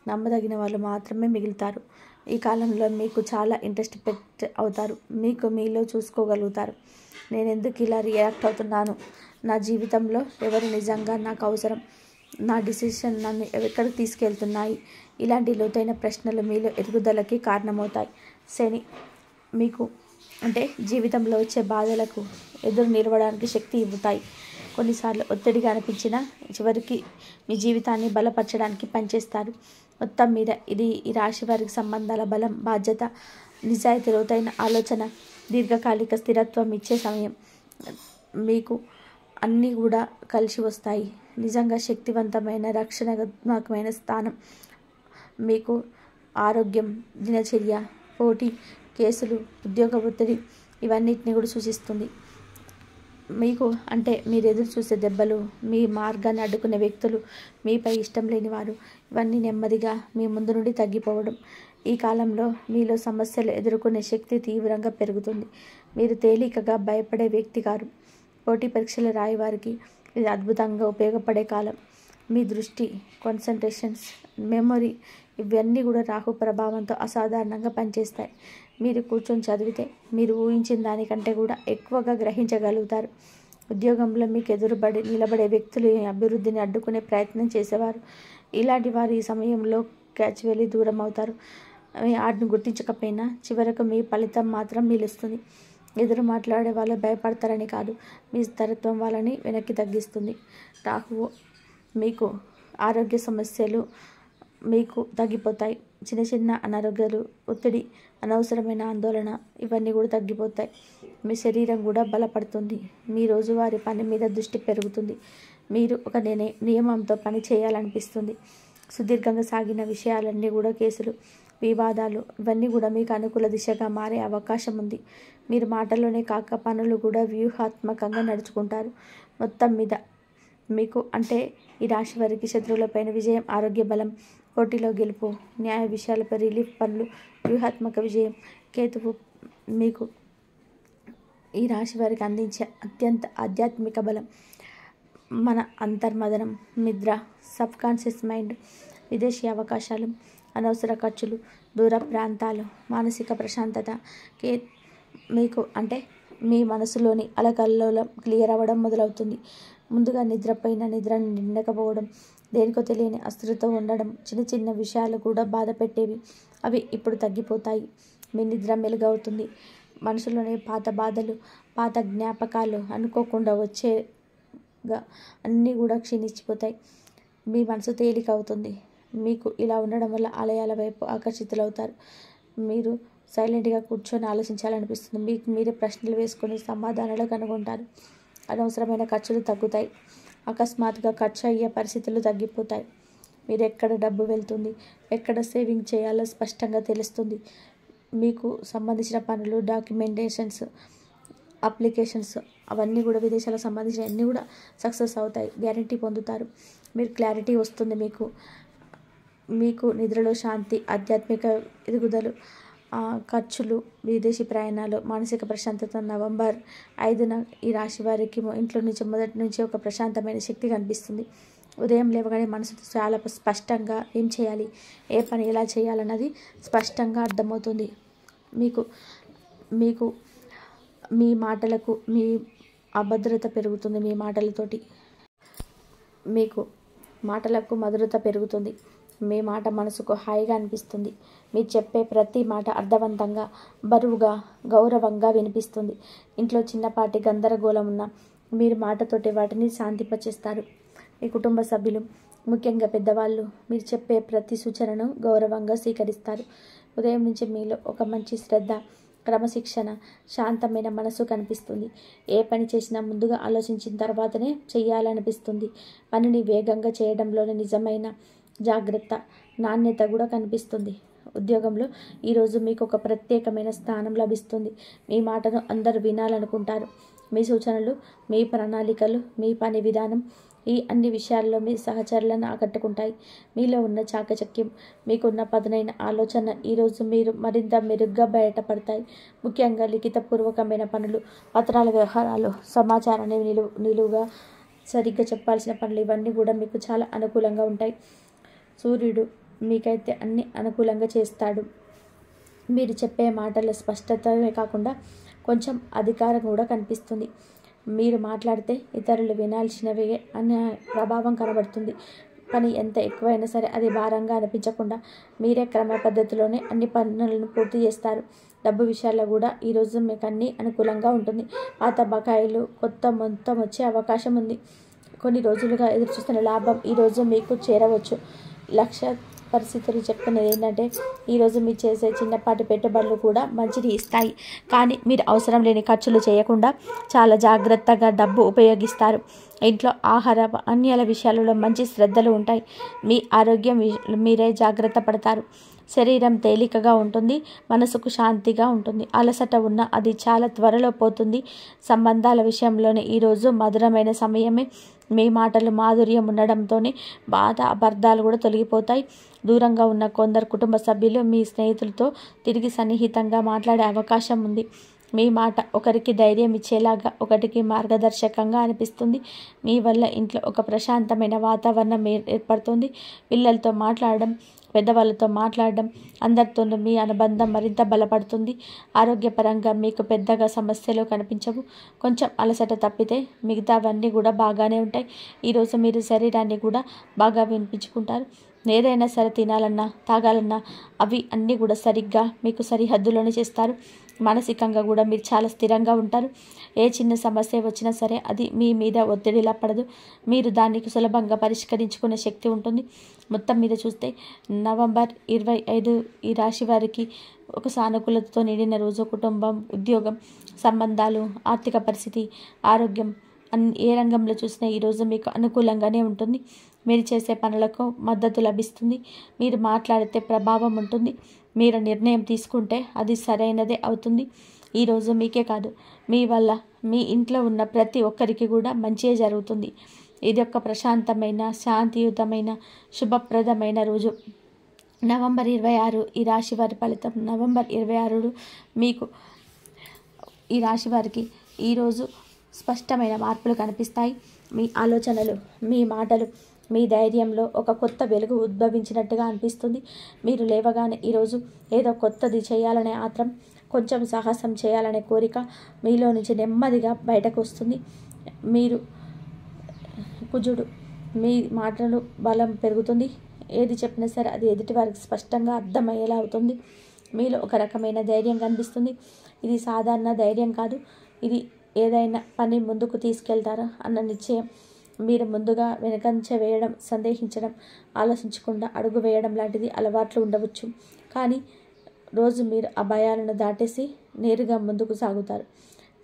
నమ్మదగిన వాళ్ళు మాత్రమే మిగులుతారు. ఈ కాలంలో మీకు చాలా ఇంట్రెస్ట్ అవుతారు. మీలో చూసుకోగలుగుతారు. నేను ఎందుకు ఇలా రియాక్ట్ అవుతున్నాను, నా జీవితంలో ఎవరు నిజంగా నాకు అవసరం, నా డిసిషన్ నన్ను ఎక్కడికి తీసుకెళ్తున్నాయి, ఇలాంటి లోతైన ప్రశ్నలు మీలో ఎదుగుదలకి కారణమవుతాయి. శని మీకు అంటే జీవితంలో వచ్చే బాధలకు ఎదురు నిలవడానికి శక్తి ఇవ్వుతాయి. కొన్నిసార్లు ఒత్తిడిగా అనిపించినా చివరికి మీ జీవితాన్ని బలపరచడానికి పనిచేస్తారు. మొత్తం మీద ఇది ఈ రాశి వారికి సంబంధాల బలం, బాధ్యత, నిజాయితీ, లోతైన ఆలోచన, దీర్ఘకాలిక స్థిరత్వం ఇచ్చే సమయం. మీకు అన్నీ కూడా కలిసి వస్తాయి. నిజంగా శక్తివంతమైన, రక్షణాత్మకమైన స్థానం. మీకు ఆరోగ్యం, దినచర్య, పోటీ, కేసులు, ఉద్యోగ ఒత్తిడి ఇవన్నిటిని కూడా సూచిస్తుంది. మీకు అంటే మీరు ఎదురు చూసే దెబ్బలు, మీ మార్గాన్ని అడ్డుకునే వ్యక్తులు, మీపై ఇష్టం లేని వారు ఇవన్నీ నెమ్మదిగా మీ ముందు నుండి తగ్గిపోవడం. ఈ కాలంలో మీలో సమస్యలు ఎదుర్కొనే శక్తి తీవ్రంగా పెరుగుతుంది. మీరు తేలికగా భయపడే వ్యక్తి కారు. పోటీ పరీక్షలు రాయి వారికి ఇది అద్భుతంగా ఉపయోగపడే కాలం. మీ దృష్టి, కాన్సన్ట్రేషన్స్, మెమొరీ ఇవన్నీ కూడా రాహు ప్రభావంతో అసాధారణంగా పనిచేస్తాయి. మీరు కూర్చొని చదివితే మీరు ఊహించిన దానికంటే కూడా ఎక్కువగా గ్రహించగలుగుతారు. ఉద్యోగంలో మీకు నిలబడే వ్యక్తులు అభివృద్ధిని అడ్డుకునే ప్రయత్నం చేసేవారు. ఇలాంటి వారు ఈ సమయంలో క్యాచువల్లీ దూరం అవుతారు. ఆటను గుర్తించకపోయినా చివరకు మీ ఫలితం మాత్రం నిలుస్తుంది. ఎదురు మాట్లాడే వాళ్ళు భయపడతారని కాదు, మీ స్థిరత్వం వాళ్ళని వెనక్కి తగ్గిస్తుంది. రాహువు మీకు ఆరోగ్య సమస్యలు మీకు తగ్గిపోతాయి. చిన్న చిన్న అనారోగ్యాలు, ఒత్తిడి, అనవసరమైన ఆందోళన ఇవన్నీ కూడా తగ్గిపోతాయి. మీ శరీరం కూడా బలపడుతుంది. మీ రోజువారీ పని మీద దృష్టి పెరుగుతుంది. మీరు ఒక నియమంతో పని చేయాలనిపిస్తుంది. సుదీర్ఘంగా సాగిన విషయాలన్నీ కూడా కేసులు, వివాదాలు ఇవన్నీ కూడా మీకు అనుకూల దిశగా మారే అవకాశం ఉంది. మీరు మాటల్లోనే కాక పనులు కూడా వ్యూహాత్మకంగా నడుచుకుంటారు. మొత్తం మీద మీకు అంటే ఈ రాశి వారికి శత్రువులపైన విజయం, ఆరోగ్య బలం, పోటీలో గెలుపు, న్యాయ విషయాలపై రిలీఫ్ పనులు, వ్యూహాత్మక విజయం. కేతువు మీకు ఈ రాశి వారికి అందించే అత్యంత ఆధ్యాత్మిక బలం, మన అంతర్మదనం, నిద్ర, సబ్కాన్షియస్ మైండ్, విదేశీ అవకాశాలు, అనవసర ఖర్చులు, దూర ప్రాంతాలు, మానసిక ప్రశాంతత. మీకు అంటే మీ మనసులోని అలకల్లోలం క్లియర్ అవ్వడం మొదలవుతుంది. ముందుగా నిద్రపైన నిద్ర నిండకపోవడం, దేనికో తెలియని అస్థిరతో ఉండడం, చిన్న చిన్న విషయాలు కూడా బాధ పెట్టేవి అవి ఇప్పుడు తగ్గిపోతాయి. మీ నిద్ర మెలుగవుతుంది. మనసులోని పాత బాధలు, పాత జ్ఞాపకాలు అనుకోకుండా వచ్చేగా అన్నీ కూడా క్షీణించిపోతాయి. మీ మనసు తేలిక అవుతుంది. మీకు ఇలా ఉండడం వల్ల ఆలయాల వైపు ఆకర్షితులవుతారు. మీరు సైలెంట్గా కూర్చొని ఆలోచించాలనిపిస్తుంది. మీకు మీరే ప్రశ్నలు వేసుకొని సమాధానాలు కనుగొంటారు. అనవసరమైన ఖర్చులు తగ్గుతాయి. అకస్మాత్తుగా ఖర్చు అయ్యే పరిస్థితులు తగ్గిపోతాయి. మీరు ఎక్కడ డబ్బు వెళ్తుంది, ఎక్కడ సేవింగ్ చేయాలో స్పష్టంగా తెలుస్తుంది. మీకు సంబంధించిన పనులు, డాక్యుమెంటేషన్స్, అప్లికేషన్స్ అవన్నీ కూడా విదేశాలకు సంబంధించిన అన్నీ కూడా సక్సెస్ అవుతాయి. గ్యారంటీ పొందుతారు. మీరు క్లారిటీ వస్తుంది. మీకు నిద్రలో శాంతి, ఆధ్యాత్మిక ఎదుగుదలు, ఖర్చులు, విదేశీ ప్రయాణాలు, మానసిక ప్రశాంతత. నవంబర్ 5న ఈ రాశి వారికి ఇంట్లో నుంచి మొదటి నుంచి ఒక ప్రశాంతమైన శక్తి కనిపిస్తుంది. ఉదయం లేవగానే మనసు చాలా స్పష్టంగా ఏం చేయాలి, ఏ పని ఎలా చేయాలన్నది స్పష్టంగా అర్థమవుతుంది. మీకు మీ మాటలకు మీ అభద్రత పెరుగుతుంది. మీ మాటలతోటి మీకు మాటలకు మధురత పెరుగుతుంది. మీ మాట మనసుకు హాయిగా అనిపిస్తుంది. మీరు చెప్పే ప్రతి మాట అర్థవంతంగా, బరువుగా, గౌరవంగా వినిపిస్తుంది. ఇంట్లో చిన్నపాటి గందరగోళం ఉన్నా మీరు మాటతోటి వాటిని శాంతింపచేస్తారు. మీ కుటుంబ సభ్యులు, ముఖ్యంగా పెద్దవాళ్ళు మీరు చెప్పే ప్రతి సూచనను గౌరవంగా స్వీకరిస్తారు. ఉదయం నుంచి మీలో ఒక మంచి శ్రద్ధ, క్రమశిక్షణ, శాంతమైన మనసు కనిపిస్తుంది. ఏ పని చేసినా ముందుగా ఆలోచించిన తర్వాతనే చెయ్యాలనిపిస్తుంది. పనిని వేగంగా చేయడంలోనే నిజమైన జాగ్రత్త, నాణ్యత కూడా కనిపిస్తుంది. ఉద్యోగంలో ఈరోజు మీకు ఒక ప్రత్యేకమైన స్థానం లభిస్తుంది. మీ మాటను అందరూ వినాలనుకుంటారు. మీ సూచనలు, మీ ప్రణాళికలు, మీ పని విధానం ఈ అన్ని విషయాల్లో మీ సహచరులను ఆకట్టుకుంటాయి. మీలో ఉన్న చాకచక్యం, మీకున్న పదునైన ఆలోచన ఈరోజు మీరు మరింత మెరుగ్గా బయటపడతాయి. ముఖ్యంగా లిఖితపూర్వకమైన పనులు, పత్రాల వ్యవహారాలు, సమాచారాన్ని నిలువుగా సరిగ్గా చెప్పాల్సిన పనులు ఇవన్నీ కూడా మీకు చాలా అనుకూలంగా ఉంటాయి. సూర్యుడు మీకైతే అన్ని అనుకూలంగా చేస్తాడు. మీరు చెప్పే మాటల స్పష్టతనే కాకుండా కొంచెం అధికారం కూడా కనిపిస్తుంది. మీరు మాట్లాడితే ఇతరులు వినాల్సినవే అనే ప్రభావం కనబడుతుంది. పని ఎంత ఎక్కువైనా సరే అది భారంగా అనిపించకుండా మీరే క్రమ పద్ధతిలోనే అన్ని పనులను పూర్తి చేస్తారు. డబ్బు విషయాల్లో కూడా ఈరోజు మీకు అన్నీ అనుకూలంగా ఉంటుంది. పాత బకాయిలు కొత్త మొత్తం వచ్చే అవకాశం ఉంది. కొన్ని రోజులుగా ఎదురుచూస్తున్న లాభం ఈరోజు మీకు చేరవచ్చు. లక్ష్య పరిస్థితులు చెప్తున్నది ఏంటంటే ఈరోజు మీరు చేసే చిన్నపాటి పెట్టుబడులు కూడా మంచిని ఇస్తాయి. కానీ మీరు అవసరం లేని ఖర్చులు చేయకుండా చాలా జాగ్రత్తగా డబ్బు ఉపయోగిస్తారు. ఇంట్లో ఆహార పానీయాల విషయాలలో మంచి శ్రద్ధలు ఉంటాయి. మీ ఆరోగ్యం మీరే జాగ్రత్త పడతారు. శరీరం తేలికగా ఉంటుంది. మనసుకు శాంతిగా ఉంటుంది. అలసట ఉన్న అది చాలా త్వరలో పోతుంది. సంబంధాల విషయంలోనే ఈరోజు మధురమైన సమయమే. మీ మాటలు మాధుర్యం ఉండడంతోనే బాధ, అపార్థాలు కూడా తొలగిపోతాయి. దూరంగా ఉన్న కొందరు కుటుంబ సభ్యులు మీ స్నేహితులతో తిరిగి సన్నిహితంగా మాట్లాడే అవకాశం ఉంది. మీ మాట ఒకరికి ధైర్యం ఇచ్చేలాగా, ఒకరికి మార్గదర్శకంగా అనిపిస్తుంది. మీ వల్ల ఇంట్లో ఒక ప్రశాంతమైన వాతావరణం ఏర్పడుతుంది. పిల్లలతో మాట్లాడడం, పెద్దవాళ్ళతో మాట్లాడడం, అందరితోనూ మీ అనుబంధం మరింత బలపడుతుంది. ఆరోగ్యపరంగా మీకు పెద్దగా సమస్యలు కనిపించవు. కొంచెం అలసట తప్పితే మిగతావన్నీ కూడా బాగానే ఉంటాయి. ఈరోజు మీరు శరీరాన్ని కూడా బాగా వినిపించుకుంటారు. ఏదైనా సరే తినాలన్నా తాగాలన్నా అవి అన్నీ కూడా సరిగ్గా మీకు సరిహద్దులోనే చేస్తారు. మానసికంగా కూడా మీరు చాలా స్థిరంగా ఉంటారు. ఏ చిన్న సమస్య వచ్చినా సరే అది మీ మీద ఒత్తిడిలా పడదు. మీరు దాన్ని సులభంగా పరిష్కరించుకునే శక్తి ఉంటుంది. మొత్తం మీద చూస్తే నవంబర్ 25 ఈ రాశి వారికి ఒక సానుకూలతతో నిండిన రోజు. కుటుంబం, ఉద్యోగం, సంబంధాలు, ఆర్థిక పరిస్థితి, ఆరోగ్యం ఏ రంగంలో చూసినా ఈరోజు మీకు అనుకూలంగానే ఉంటుంది. మీరు చేసే పనులకు మద్దతు లభిస్తుంది. మీరు మాట్లాడితే ప్రభావం ఉంటుంది. మీరు నిర్ణయం తీసుకుంటే అది సరైనదే అవుతుంది. ఈరోజు మీకే కాదు, మీ వల్ల మీ ఇంట్లో ఉన్న ప్రతి ఒక్కరికి కూడా మంచిగా జరుగుతుంది. ఇది ఒక ప్రశాంతమైన, శాంతియుతమైన, శుభప్రదమైన రోజు. నవంబర్ 26 ఈ రాశి వారి ఫలితం. నవంబర్ 26 మీకు ఈ రాశి వారికి ఈరోజు స్పష్టమైన మార్పులు కనిపిస్తాయి. మీ ఆలోచనలు, మీ మాటలు, మీ ధైర్యంలో ఒక కొత్త వెలుగు ఉద్భవించినట్టుగా అనిపిస్తుంది. మీరు లేవగానే ఈరోజు ఏదో కొత్తది చేయాలనే ఆత్రం, కొంచెం సాహసం చేయాలనే కోరిక మీలో నుంచి నెమ్మదిగా బయటకు వస్తుంది. మీరు కుజుడు, మీ మాటలు బలం పెరుగుతుంది. ఏది చెప్పినా సరే అది ఎదుటి వారికి స్పష్టంగా అర్థమయ్యేలా అవుతుంది. మీలో ఒక రకమైన ధైర్యం కనిపిస్తుంది. ఇది సాధారణ ధైర్యం కాదు. ఇది ఏదైనా పని ముందుకు తీసుకెళ్తారా అన్న నిశ్చయం. మీరు ముందుగా వెనకంచ వేయడం, సందేహించడం, ఆలోచించకుండా అడుగు వేయడం లాంటిది అలవాట్లు ఉండవచ్చు. కానీ రోజు మీరు ఆ భయాలను దాటేసి నేరుగా ముందుకు సాగుతారు.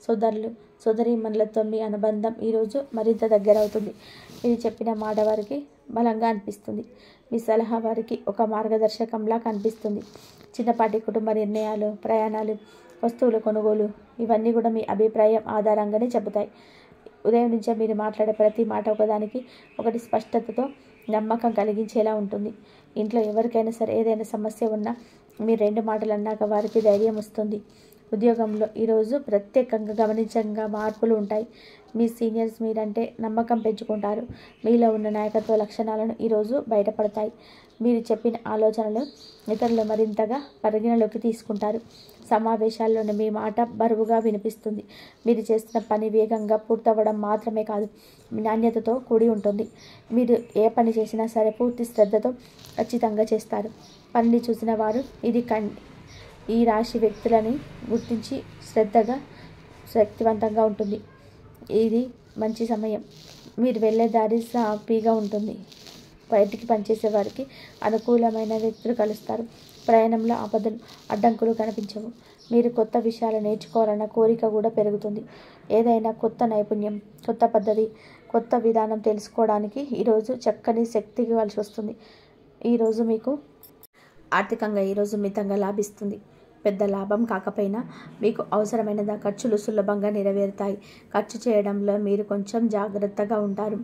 సోదరులు, సోదరీమణులతో మీ అనుబంధం ఈరోజు మరింత దగ్గర అవుతుంది. మీరు చెప్పిన మాట వారికి బలంగా అనిపిస్తుంది. మీ సలహా వారికి ఒక మార్గదర్శకంలా కనిపిస్తుంది. చిన్నపాటి కుటుంబ నిర్ణయాలు, ప్రయాణాలు, వస్తువుల కొనుగోలు ఇవన్నీ కూడా మీ అభిప్రాయం ఆధారంగానే చెబుతాయి. ఉదయం నుంచే మీరు మాట్లాడే ప్రతి మాట ఒకదానికి ఒకటి స్పష్టతతో నమ్మకం కలిగించేలా ఉంటుంది. ఇంట్లో ఎవరికైనా సరే ఏదైనా సమస్య ఉన్నా మీరు 2 మాటలు అన్నాక వారికి ధైర్యం వస్తుంది. ఉద్యోగంలో ఈరోజు ప్రత్యేకంగా గమనించంగా మార్పులు ఉంటాయి. మీ సీనియర్స్ మీరంటే నమ్మకం పెంచుకుంటారు. మీలో ఉన్న నాయకత్వ లక్షణాలను ఈరోజు బయటపడతాయి. మీరు చెప్పిన ఆలోచనలు ఇతరులు మరింతగా పరిగణలోకి తీసుకుంటారు. సమావేశాల్లోని మీ మాట బరువుగా వినిపిస్తుంది. మీరు చేస్తున్న పని వేగంగా పూర్తవ్వడం మాత్రమే కాదు, నాణ్యతతో కూడి ఉంటుంది. మీరు ఏ పని చేసినా సరే పూర్తి శ్రద్ధతో ఖచ్చితంగా చేస్తారు. పనిని చూసిన వారు ఈ రాశి వ్యక్తులని గుర్తించి శ్రద్ధగా, శక్తివంతంగా ఉంటుంది. ఇది మంచి సమయం. మీరు వెళ్ళే దారి సాఫీగా ఉంటుంది. బయటికి పనిచేసే వారికి అనుకూలమైన వ్యక్తులు కలుస్తారు. ప్రయాణంలో ఆపదలు, అడ్డంకులు కనిపించవు. మీరు కొత్త విషయాలు నేర్చుకోవాలన్న కోరిక కూడా పెరుగుతుంది. ఏదైనా కొత్త నైపుణ్యం, కొత్త పద్ధతి, కొత్త విధానం తెలుసుకోవడానికి ఈరోజు చక్కని శక్తి కలిసి వస్తుంది. ఈరోజు మీకు ఆర్థికంగా ఈరోజు మితంగా లాభిస్తుంది. పెద్ద లాభం కాకపోయినా మీకు అవసరమైన ఖర్చులు సులభంగా నెరవేరుతాయి. ఖర్చు చేయడంలో మీరు కొంచెం జాగ్రత్తగా ఉంటారు.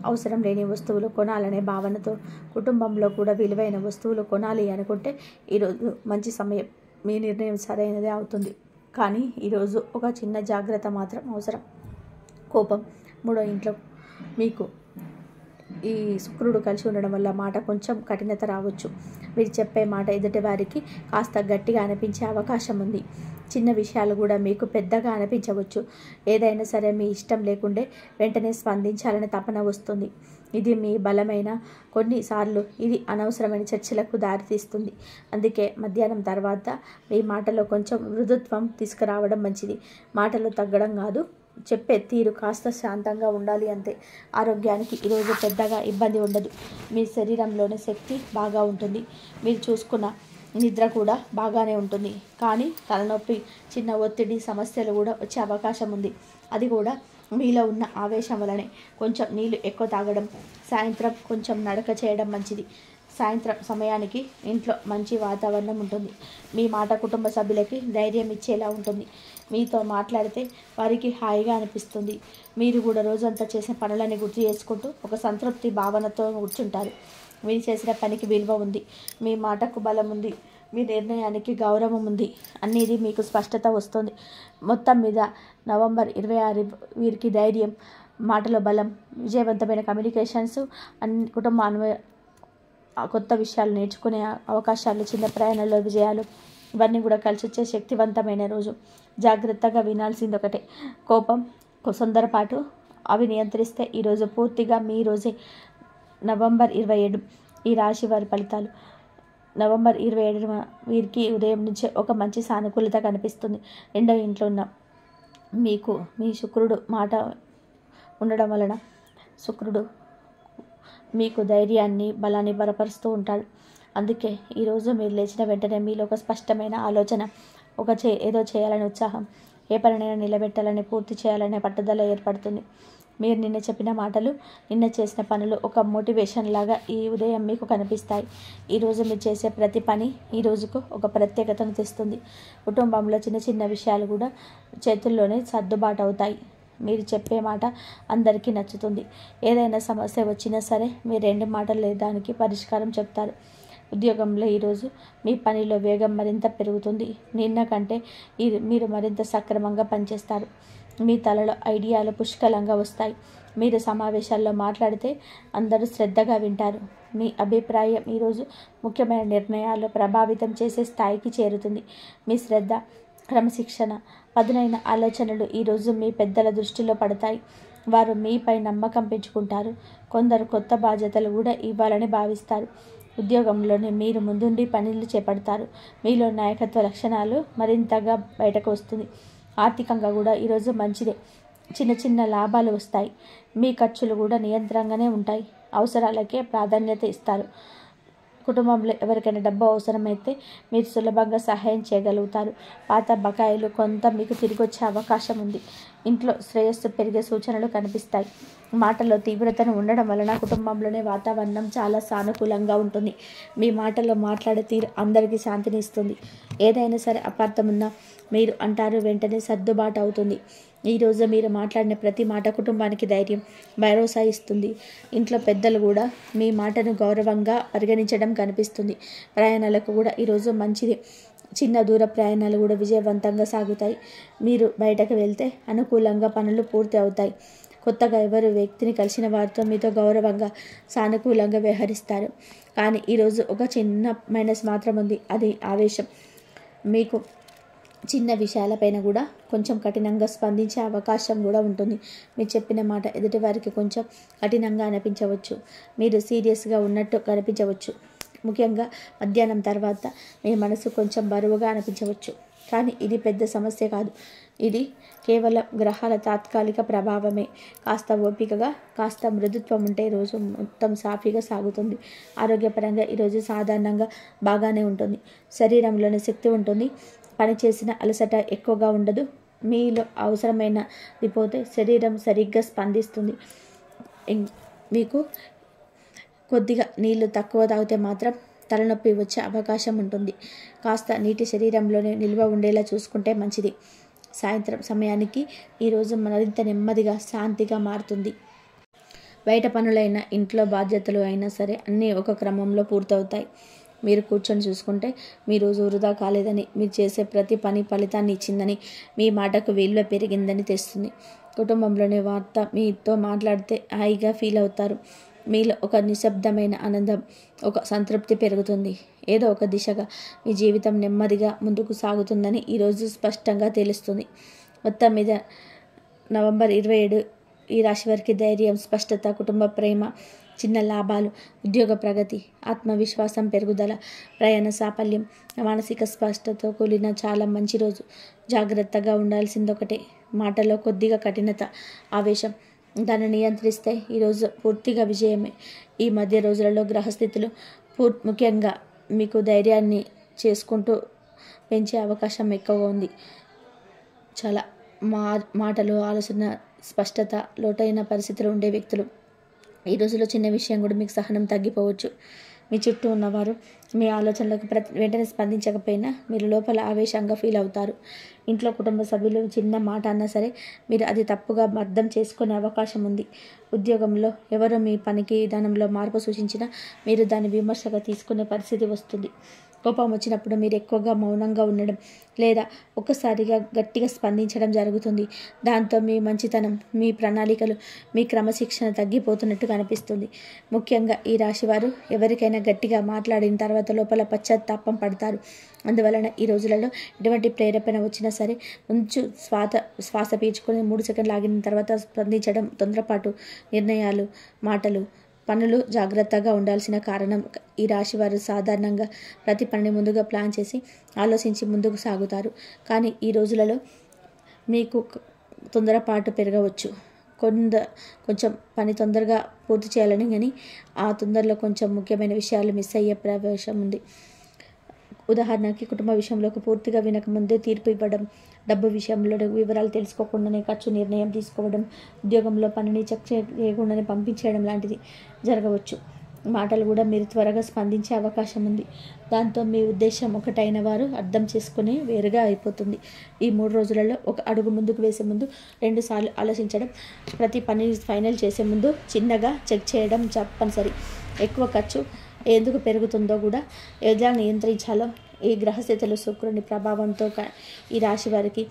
అవసరం లేని వస్తువులు కొనాలనే భావనతో కుటుంబంలో కూడా విలువైన వస్తువులు కొనాలి అనుకుంటే ఈరోజు మంచి సమయం. మీ నిర్ణయం సరైనదే అవుతుంది. కానీ ఈరోజు ఒక చిన్న జాగ్రత్త మాత్రం అవసరం. కోపం, 3వ ఇంట్లో మీకు ఈ శుక్రుడు కలిసి ఉండడం వల్ల మాట కొంచెం కఠినత రావచ్చు. మీరు చెప్పే మాట ఎదుటి వారికి కాస్త గట్టిగా అనిపించే అవకాశం ఉంది. చిన్న విషయాలు కూడా మీకు పెద్దగా అనిపించవచ్చు. ఏదైనా సరే మీ ఇష్టం లేకుండే వెంటనే స్పందించాలని తపన వస్తుంది. ఇది మీ బలమైన, కొన్నిసార్లు ఇది అనవసరమైన చర్చలకు దారితీస్తుంది. అందుకే మధ్యాహ్నం తర్వాత మీ మాటలో కొంచెం మృదుత్వం తీసుకురావడం మంచిది. మాటలు తగ్గడం కాదు, చెప్పే తీరు కాస్త శాంతంగా ఉండాలి అంతే. ఆరోగ్యానికి ఈరోజు పెద్దగా ఇబ్బంది ఉండదు. మీ శరీరంలోని శక్తి బాగా ఉంటుంది. మీరు చూసుకున్న నిద్ర కూడా బాగానే ఉంటుంది. కానీ తలనొప్పి, చిన్న ఒత్తిడి సమస్యలు కూడా వచ్చే అవకాశం ఉంది. అది కూడా మీలో ఉన్న ఆవేశం వలనే. కొంచెం నీళ్లు ఎక్కువ తాగడం, సాయంత్రం కొంచెం నడక చేయడం మంచిది. సాయంత్రం సమయానికి ఇంట్లో మంచి వాతావరణం ఉంటుంది. మీ మాట కుటుంబ సభ్యులకి ధైర్యం ఇచ్చేలా ఉంటుంది. మీతో మాట్లాడితే వారికి హాయిగా అనిపిస్తుంది. మీరు కూడా రోజంతా చేసిన పనులని గుర్తు చేసుకుంటూ ఒక సంతృప్తి భావనతో కూర్చుంటారు. మీరు చేసిన పనికి విలువ ఉంది. మీ మాటకు బలం ఉంది. మీ నిర్ణయానికి గౌరవం ఉంది. అనేది మీకు స్పష్టత వస్తుంది. మొత్తం మీద నవంబర్ 26 వీరికి ధైర్యం, మాటలో బలం, విజయవంతమైన కమ్యూనికేషన్స్, కుటుంబ కొత్త విషయాలు నేర్చుకునే అవకాశాలు, చిన్న ప్రయాణంలో విజయాలు, ఇవన్నీ కూడా కలిసి వచ్చే శక్తివంతమైన రోజు. జాగ్రత్తగా వినాల్సింది ఒకటే, కోపం, తొందరపాటు అవి నియంత్రిస్తే ఈరోజు పూర్తిగా మీ రోజే. నవంబర్ 27 ఈ రాశి వారి ఫలితాలు. నవంబర్ 27 వీరికి ఉదయం నుంచే ఒక మంచి సానుకూలత కనిపిస్తుంది. రెండో ఇంట్లో ఉన్న మీకు మీ శుక్రుడు మాట ఉండడం వలన శుక్రుడు మీకు ధైర్యాన్ని, బలాన్ని బలపరుస్తూ ఉంటాడు. అందుకే ఈరోజు మీరు లేచిన వెంటనే మీలో ఒక స్పష్టమైన ఆలోచన, ఏదో చేయాలని ఉత్సాహం, ఏ పనినైనా నిలబెట్టాలని, పూర్తి చేయాలనే పట్టుదల ఏర్పడుతుంది. మీరు నిన్న చెప్పిన మాటలు, నిన్న చేసిన పనులు ఒక మోటివేషన్ లాగా ఈ ఉదయం మీకు కనిపిస్తాయి. ఈరోజు మీరు చేసే ప్రతి పని ఈ రోజుకు ఒక ప్రత్యేకతను తెస్తుంది. కుటుంబంలో చిన్న చిన్న విషయాలు కూడా చేతుల్లోనే సర్దుబాటు అవుతాయి. మీరు చెప్పే మాట అందరికీ నచ్చుతుంది. ఏదైనా సమస్య వచ్చినా సరే మీరు 2 మాటలు దానికి పరిష్కారం చెప్తారు. ఉద్యోగంలో ఈరోజు మీ పనిలో వేగం మరింత పెరుగుతుంది. నిన్న కంటే మీరు మరింత సక్రమంగా పనిచేస్తారు. మీ తలలో ఐడియాలు పుష్కలంగా వస్తాయి. మీరు సమావేశాల్లో మాట్లాడితే అందరూ శ్రద్ధగా వింటారు. మీ అభిప్రాయం ఈరోజు ముఖ్యమైన నిర్ణయాలు ప్రభావితం చేసే స్థాయికి చేరుతుంది. మీ శ్రద్ధ, క్రమశిక్షణ, పదునైన ఆలోచనలు ఈరోజు మీ పెద్దల దృష్టిలో పడతాయి. వారు మీపై నమ్మకం పెంచుకుంటారు. కొందరు కొత్త బాధ్యతలు కూడా ఇవ్వాలని భావిస్తారు. ఉద్యోగంలోనే మీరు ముందుండి పనులు చేపడతారు. మీలో నాయకత్వ లక్షణాలు మరింతగా బయటకు వస్తుంది. ఆర్థికంగా కూడా ఈరోజు మంచిదే. చిన్న చిన్న లాభాలు వస్తాయి. మీ ఖర్చులు కూడా నియంత్రణగానే ఉంటాయి. అవసరాలకే ప్రాధాన్యత ఇస్తారు. కుటుంబంలో ఎవరికైనా డబ్బు అవసరమైతే మీరు సులభంగా సహాయం చేయగలుగుతారు. పాత బకాయిలు కొంత మీకు తిరిగి వచ్చే అవకాశం ఉంది. ఇంట్లో శ్రేయస్సు పెరిగే సూచనలు కనిపిస్తాయి. మాటల్లో తీవ్రతను ఉండడం వలన కుటుంబంలోనే వాతావరణం చాలా సానుకూలంగా ఉంటుంది. మీ మాటల్లో మాట్లాడే తీరు అందరికీ శాంతిని ఇస్తుంది. ఏదైనా సరే అపార్థం ఉన్నా మీరు అంటారు, వెంటనే సర్దుబాటు అవుతుంది. ఈరోజు మీరు మాట్లాడిన ప్రతి మాట కుటుంబానికి ధైర్యం, భరోసా ఇస్తుంది. ఇంట్లో పెద్దలు కూడా మీ మాటను గౌరవంగా పరిగణించడం కనిపిస్తుంది. ప్రయాణాలకు కూడా ఈరోజు మంచిది. చిన్న దూర ప్రయాణాలు కూడా విజయవంతంగా సాగుతాయి. మీరు బయటకు వెళ్తే అనుకూలంగా పనులు పూర్తి అవుతాయి. కొత్తగా ఎవరు వ్యక్తిని కలిసిన వారితో మీతో గౌరవంగా, సానుకూలంగా వ్యవహరిస్తారు. కానీ ఈరోజు ఒక చిన్న మైనస్ మాత్రం ఉంది, అది ఆవేశం. మీకు చిన్న విషయాలపైన కూడా కొంచెం కఠినంగా స్పందించే అవకాశం కూడా ఉంటుంది. మీరు చెప్పిన మాట ఎదుటివారికి కొంచెం కఠినంగా అనిపించవచ్చు. మీరు సీరియస్గా ఉన్నట్టు కనిపించవచ్చు. ముఖ్యంగా మధ్యాహ్నం తర్వాత మీ మనసు కొంచెం బరువుగా అనిపించవచ్చు. కానీ ఇది పెద్ద సమస్య కాదు. ఇది కేవలం గ్రహాల తాత్కాలిక ప్రభావమే. కాస్త ఓపికగా, కాస్త మృదుత్వం ఉంటే రోజు మొత్తం సాఫీగా సాగుతుంది. ఆరోగ్యపరంగా ఈరోజు సాధారణంగా బాగానే ఉంటుంది. శరీరంలోని శక్తి ఉంటుంది. పని చేసిన అలసట ఎక్కువగా ఉండదు. మీలో అవసరమైనది పోతే శరీరం సరిగ్గా స్పందిస్తుంది. మీకు కొద్దిగా నీళ్లు తక్కువ తాగితే మాత్రం తలనొప్పి వచ్చే అవకాశం ఉంటుంది. కాస్త నీటి శరీరంలోనే నిల్వ ఉండేలా చూసుకుంటే మంచిది. సాయంత్రం సమయానికి ఈరోజు మరింత నెమ్మదిగా, శాంతిగా మారుతుంది. బయట పనులైనా, ఇంట్లో బాధ్యతలు అయినా సరే అన్నీ ఒక క్రమంలో పూర్తవుతాయి. మీరు కూర్చొని చూసుకుంటే మీ రోజు వృధా కాలేదని, మీరు చేసే ప్రతి పని ఫలితాన్ని ఇచ్చిందని, మీ మాటకు విలువ పెరిగిందని తెస్తుంది. కుటుంబంలోని వార్త మీతో మాట్లాడితే హాయిగా ఫీల్ అవుతారు. మీలో ఒక నిశ్శబ్దమైన ఆనందం, ఒక సంతృప్తి పెరుగుతుంది. ఏదో ఒక దిశగా మీ జీవితం నెమ్మదిగా ముందుకు సాగుతుందని ఈరోజు స్పష్టంగా తెలుస్తుంది. మొత్తం మీద నవంబర్ 27 ఈ రాశి వారికి ధైర్యం, స్పష్టత, కుటుంబ ప్రేమ, చిన్న లాభాలు, ఉద్యోగ ప్రగతి, ఆత్మవిశ్వాసం పెరుగుదల, ప్రయాణ సాఫల్యం, మానసిక స్పష్టతతో కూడిన చాలా మంచి రోజు. జాగ్రత్తగా ఉండాల్సింది ఒకటే, మాటలో కొద్దిగా కఠినత, ఆవేశం, దాన్ని నియంత్రిస్తే ఈరోజు పూర్తిగా విజయమే. ఈ మధ్య రోజులలో గ్రహస్థితులు ముఖ్యంగా మీకు ధైర్యాన్ని చేసుకుంటూ పెంచే అవకాశం ఎక్కువగా ఉంది. చాలా మాటలు, ఆలోచన, స్పష్టత, లోతైన పరిస్థితులు ఉండే వ్యక్తులు. ఈ రోజులో చిన్న విషయం కూడా మీకు సహనం తగ్గిపోవచ్చు. మీ చుట్టూ ఉన్నవారు మీ ఆలోచనలకు వెంటనే స్పందించకపోయినా మీరు లోపల ఆవేశంగా ఫీల్ అవుతారు. ఇంట్లో కుటుంబ సభ్యులు చిన్న మాట అన్నా సరే మీరు అది తప్పుగా అర్థం చేసుకునే అవకాశం ఉంది. ఉద్యోగంలో ఎవరో మీ పనికి విధానంలో మార్పు సూచించినా మీరు దాన్ని విమర్శగా తీసుకునే పరిస్థితి వస్తుంది. కోపం వచ్చినప్పుడు మీరు ఎక్కువగా మౌనంగా ఉండడం లేదా ఒక్కసారిగా గట్టిగా స్పందించడం జరుగుతుంది. దాంతో మీ మంచితనం, మీ ప్రణాళికలు, మీ క్రమశిక్షణ తగ్గిపోతున్నట్టుగా అనిపిస్తుంది. ముఖ్యంగా ఈ రాశివారు ఎవరికైనా గట్టిగా మాట్లాడిన తర్వాత లోపల పశ్చాత్తాపం పడతారు. అందువలన ఈ రోజులలో ఎటువంటి ప్రేరేపణ వచ్చినా సరే కొంచెం శ్వాస పీల్చుకొని 3 సెకండ్లు ఆగిన తర్వాత స్పందించడం, తొందరపాటు నిర్ణయాలు, మాటలు, పనులు జాగ్రత్తగా ఉండాల్సిన కారణం ఈ రాశివారు సాధారణంగా ప్రతి పనిని ముందుగా ప్లాన్ చేసి ఆలోచించి ముందుకు సాగుతారు. కానీ ఈ రోజులలో మీకు తొందరపాటు పెరగవచ్చు. కొంచెం పని తొందరగా పూర్తి చేయాలని, కానీ ఆ తొందరలో కొంచెం ముఖ్యమైన విషయాలు మిస్ అయ్యే ప్రవేశం ఉంది. ఉదాహరణకి కుటుంబ విషయంలోకి పూర్తిగా వినకముందే తీర్పు ఇవ్వడం, డబ్బు విషయంలో వివరాలు తెలుసుకోకుండానే ఖర్చు నిర్ణయం తీసుకోవడం, ఉద్యోగంలో పనిని చెక్ చేయకుండానే పంపించేయడం లాంటిది జరగవచ్చు. మాటలు కూడా మీరు త్వరగా స్పందించే అవకాశం ఉంది. దాంతో మీ ఉద్దేశం ఒకటైన వారు అర్థం చేసుకుని వేరుగా అయిపోతుంది. ఈ 3 రోజులలో ఒక అడుగు ముందుకు వేసే ముందు 2 సార్లు ఆలోచించడం, ప్రతి పని ఫైనల్ చేసే ముందు చిన్నగా చెక్ చేయడం తప్పనిసరి. ఎక్కువ ఖర్చు ఎందుకు పెరుగుతుందో కూడా ఎలా నియంత్రించాలో ఈ గ్రహస్థితులు శుక్రుని ప్రభావంతో ఈ రాశి వారికి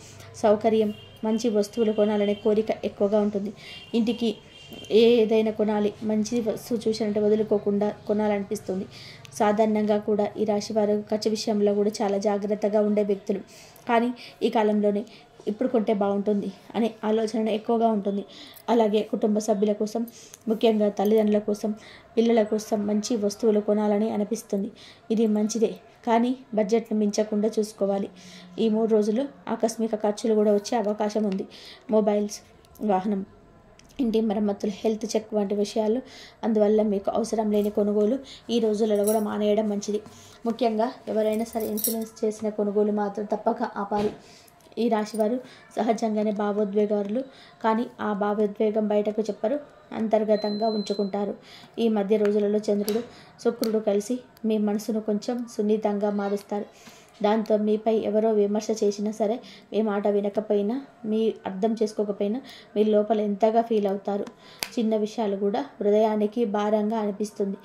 సౌకర్యం, మంచి వస్తువులు కొనాలనే కోరిక ఎక్కువగా ఉంటుంది. ఇంటికి ఏదైనా కొనాలి, మంచి వస్తువు చూసినట్టు వదులుకోకుండా కొనాలనిపిస్తుంది. సాధారణంగా కూడా ఈ రాశి వారు ఖర్చు విషయంలో కూడా చాలా జాగ్రత్తగా ఉండే వ్యక్తులు. కానీ ఈ కాలంలోనే ఇప్పుడు కొంటే బాగుంటుంది అనే ఆలోచన ఎక్కువగా ఉంటుంది. అలాగే కుటుంబ సభ్యుల కోసం, ముఖ్యంగా తల్లిదండ్రుల కోసం, పిల్లల కోసం మంచి వస్తువులు కొనాలని అనిపిస్తుంది. ఇది మంచిదే, కానీ బడ్జెట్ను మించకుండా చూసుకోవాలి. ఈ 3 రోజులు ఆకస్మిక ఖర్చులు కూడా వచ్చే అవకాశం ఉంది. మొబైల్స్, వాహనం, ఇంటి మరమ్మతులు, హెల్త్ చెక్ వంటి విషయాలు. అందువల్ల మీకు అవసరం లేని కొనుగోలు ఈ రోజులలో కూడా మానేయడం మంచిది. ముఖ్యంగా ఎవరైనా సరే ఇన్సూరెన్స్ చేసిన కొనుగోలు మాత్రం తప్పక ఆపాలి. ఈ రాశివారు సహజంగానే భావోద్వేగాలు, కానీ ఆ భావోద్వేగం బయటకు చెప్పరు, అంతర్గతంగా ఉంచుకుంటారు. ఈ మధ్య రోజులలో చంద్రుడు, శుక్రుడు కలిసి మీ మనసును కొంచెం సున్నితంగా మారుస్తారు. దాంతో మీపై ఎవరో విమర్శ చేసినా సరే, మీ మాట వినకపోయినా, మీ అర్థం చేసుకోకపోయినా మీ లోపల ఎంతగా ఫీల్ అవుతారు. చిన్న విషయాలు కూడా హృదయానికి భారంగా అనిపిస్తుంది.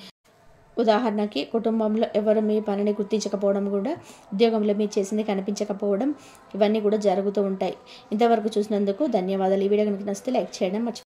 ఉదాహరణకి కుటుంబంలో ఎవరు మీ పనిని గుర్తించకపోవడం కూడా, ఉద్యోగంలో మీరు చేసింది కనిపించకపోవడం, ఇవన్నీ కూడా జరుగుతూ ఉంటాయి. ఇంతవరకు చూసినందుకు ధన్యవాదాలు. ఈ వీడియో కనుక నచ్చితే లైక్ చేయడం మర్చిపోకండి.